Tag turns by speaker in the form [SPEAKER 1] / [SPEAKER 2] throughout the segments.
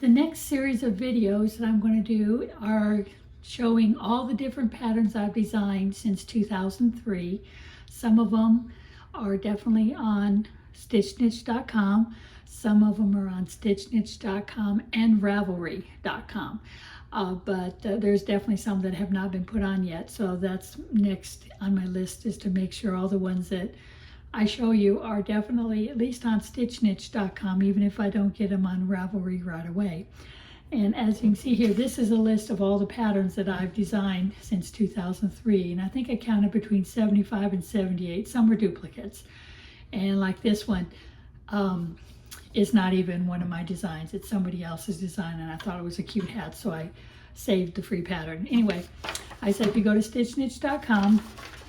[SPEAKER 1] The next series of videos that I'm going to do are showing all the different patterns I've designed since 2003. Some of them are definitely on stitchniche.com. Some of them are on stitchniche.com and ravelry.com. But there's definitely some that have not been put on yet. So that's next on my list, is to make sure all the ones that I show you are definitely at least on stitchniche.com, even if I don't get them on Ravelry right away. And as you can see here, this is a list of all the patterns that I've designed since 2003. And I think I counted between 75 and 78. Some are duplicates. And like this one is not even one of my designs. It's somebody else's design, and I thought it was a cute hat, so I saved the free pattern. Anyway, I said if you go to stitchniche.com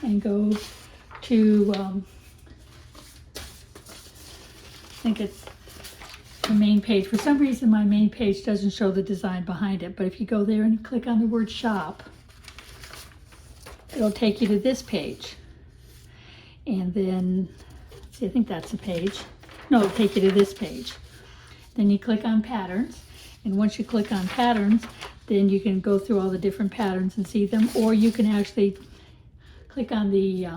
[SPEAKER 1] and go to, I think it's the main page. For some reason, my main page doesn't show the design behind it, but if you go there and click on the word shop, it'll take you to this page. And then, see, I think that's the page. No, it'll take you to this page. Then you click on patterns, and once you click on patterns, then you can go through all the different patterns and see them, or you can actually click on the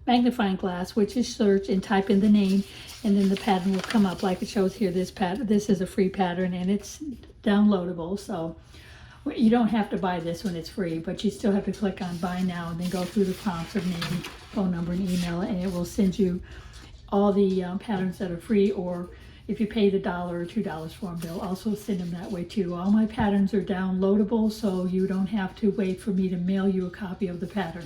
[SPEAKER 1] magnifying glass, which is search, and type in the name, and then the pattern will come up like it shows here. This pattern, this is a free pattern, and it's downloadable, so you don't have to buy this when it's free, but you still have to click on buy now and then go through the prompts of name, phone number, and email, and it will send you all the patterns that are free, or if you pay the $1 or $2 for them, they'll also send them that way too. All my patterns are downloadable, so you don't have to wait for me to mail you a copy of the pattern.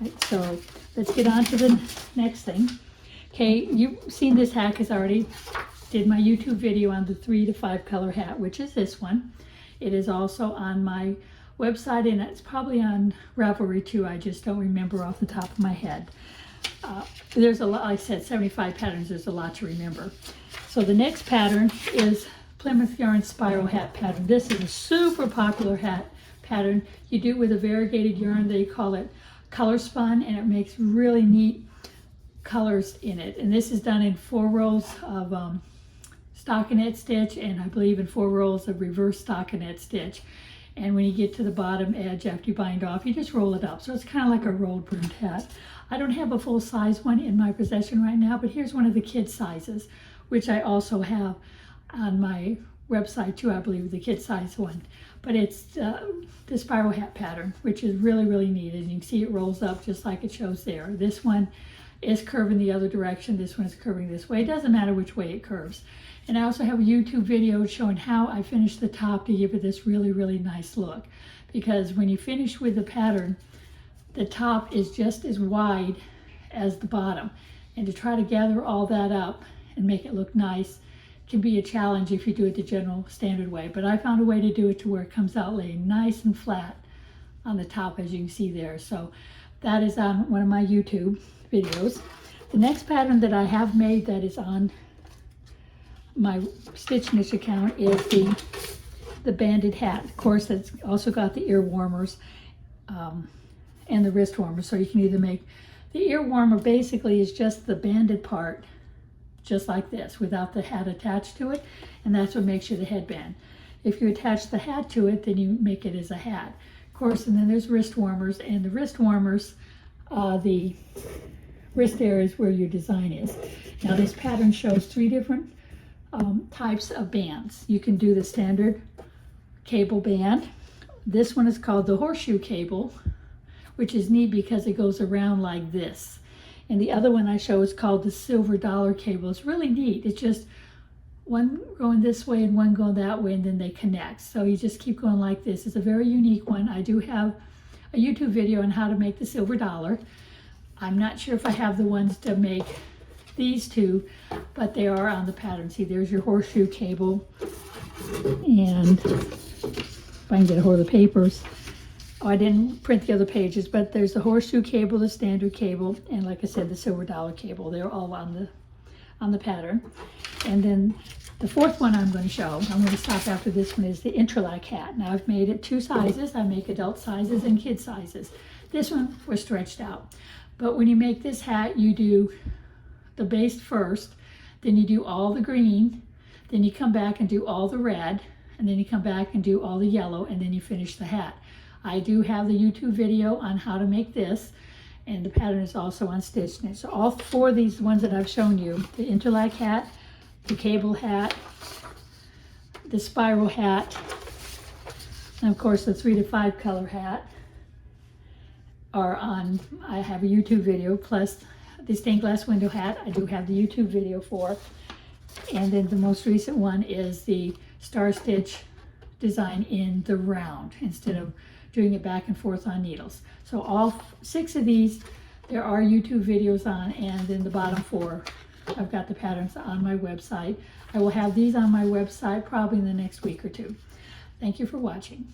[SPEAKER 1] Right, so let's get on to the next thing. Okay, you've seen this hat because I already did my YouTube video on the 3 to 5 color hat, which is this one. It is also on my website, and it's probably on Ravelry too. I just don't remember off the top of my head. There's a lot, like I said, 75 patterns, there's a lot to remember. So the next pattern is Plymouth Yarn Spiral Hat pattern. This is a super popular hat pattern. You do it with a variegated yarn. They call it color spun, and it makes really neat colors in it. And this is done in 4 rows of stockinette stitch, and I believe in 4 rows of reverse stockinette stitch. And when you get to the bottom edge, after you bind off, you just roll it up. So it's kind of like a rolled brimmed hat. I don't have a full size one in my possession right now, but here's one of the kid sizes, which I also have on my website too, I believe, the kid size one. But it's the spiral hat pattern, which is really, really neat. As you can see, it rolls up just like it shows there. This one is curving the other direction. This one is curving this way. It doesn't matter which way it curves. And I also have a YouTube video showing how I finished the top to give it this really, really nice look. Because when you finish with the pattern, the top is just as wide as the bottom. And to try to gather all that up and make it look nice can be a challenge if you do it the general standard way. But I found a way to do it to where it comes out laying nice and flat on the top, as you can see there. So that is on one of my YouTube videos. The next pattern that I have made that is on my Stitch Niche account is the banded hat. Of course, it's also got the ear warmers and the wrist warmers. So you can either make the ear warmer, basically is just the banded part, just like this, without the hat attached to it, and that's what makes you the headband. If you attach the hat to it, then you make it as a hat. Of course, and then there's wrist warmers, and the wrist warmers, the wrist area is where your design is. Now this pattern shows 3 different types of bands. You can do the standard cable band. This one is called the horseshoe cable, which is neat because it goes around like this. And the other one I show is called the silver dollar cable. It's really neat. It's just one going this way and one going that way, and then they connect. So you just keep going like this. It's a very unique one. I do have a YouTube video on how to make the silver dollar. I'm not sure if I have the ones to make these two, but they are on the pattern. See, there's your horseshoe cable. And if I can get a hold of the papers. Oh, I didn't print the other pages, but there's the horseshoe cable, the standard cable, and like I said, the silver dollar cable. They're all on the pattern. And then the 4th one I'm going to show, I'm going to stop after this one, is the Entralac hat. Now I've made it 2 sizes. I make adult sizes and kid sizes. This one was stretched out. But when you make this hat, you do the base first, then you do all the green, Then you come back and do all the red, and then you come back and do all the yellow, and then you finish the hat. I do have the YouTube video on how to make this, and the pattern is also on Stitch Knit. So all four of these ones that I've shown you, the Entralac hat, the cable hat, the spiral hat, and of course the 3 to 5 color hat are on, I have a YouTube video, plus the stained glass window hat, I do have the YouTube video for. And then the most recent one is the star stitch design in the round instead of doing it back and forth on needles. So all 6 of these, there are YouTube videos on, and then the bottom 4, I've got the patterns on my website. I will have these on my website probably in the next week or 2. Thank you for watching.